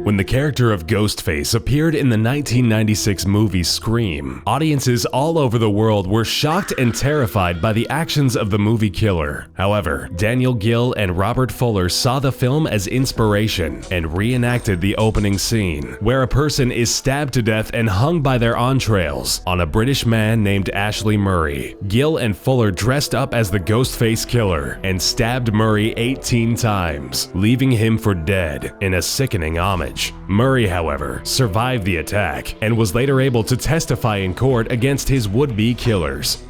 When the character of Ghostface appeared in the 1996 movie Scream, audiences all over the world were shocked and terrified by the actions of the movie killer. However, Daniel Gill and Robert Fuller saw the film as inspiration and reenacted the opening scene, where a person is stabbed to death and hung by their entrails on a British man named Ashley Murray. Gill and Fuller dressed up as the Ghostface killer and stabbed Murray 18 times, leaving him for dead in a sickening homage. Murray, however, survived the attack and was later able to testify in court against his would-be killers.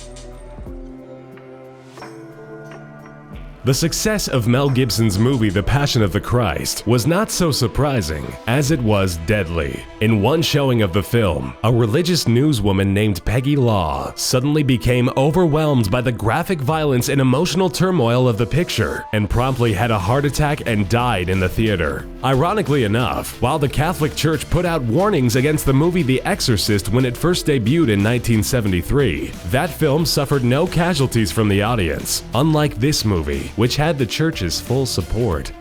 The success of Mel Gibson's movie The Passion of the Christ was not so surprising, as it was deadly. In one showing of the film, a religious newswoman named Peggy Law suddenly became overwhelmed by the graphic violence and emotional turmoil of the picture, and promptly had a heart attack and died in the theater. Ironically enough, while the Catholic Church put out warnings against the movie The Exorcist when it first debuted in 1973, that film suffered no casualties from the audience, unlike this movie, which had the church's full support.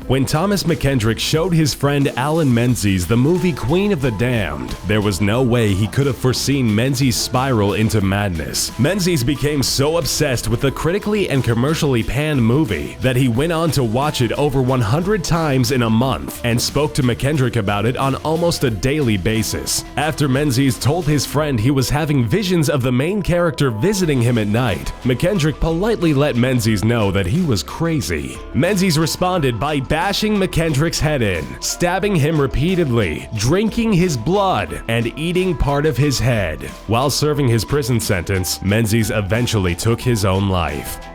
When Thomas McKendrick showed his friend Alan Menzies the movie Queen of the Damned, there was no way he could have foreseen Menzies' spiral into madness. Menzies became so obsessed with the critically and commercially panned movie that he went on to watch it over 100 times in a month and spoke to McKendrick about it on almost a daily basis. After Menzies told his friend he was having visions of the main character visiting him at night, McKendrick politely let Menzies know that he was crazy. Menzies responded by bashing McKendrick's head in, stabbing him repeatedly, drinking his blood, and eating part of his head. While serving his prison sentence, Menzies eventually took his own life.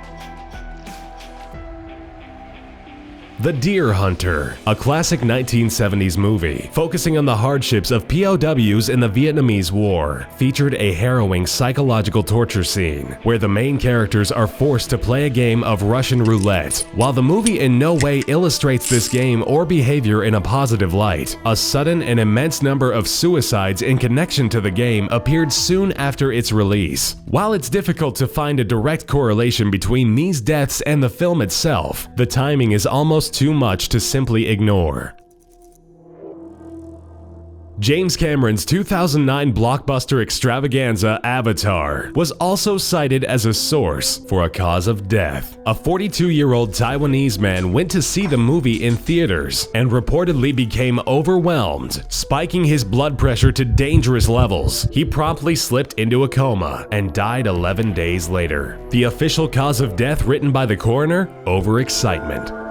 The Deer Hunter, a classic 1970s movie focusing on the hardships of POWs in the Vietnamese War, featured a harrowing psychological torture scene where the main characters are forced to play a game of Russian roulette. While the movie in no way illustrates this game or behavior in a positive light, a sudden and immense number of suicides in connection to the game appeared soon after its release. While it's difficult to find a direct correlation between these deaths and the film itself, the timing is almost too much to simply ignore. James Cameron's 2009 blockbuster extravaganza Avatar was also cited as a source for a cause of death. A 42-year-old Taiwanese man went to see the movie in theaters and reportedly became overwhelmed, spiking his blood pressure to dangerous levels. He promptly slipped into a coma and died 11 days later. The official cause of death written by the coroner? Overexcitement.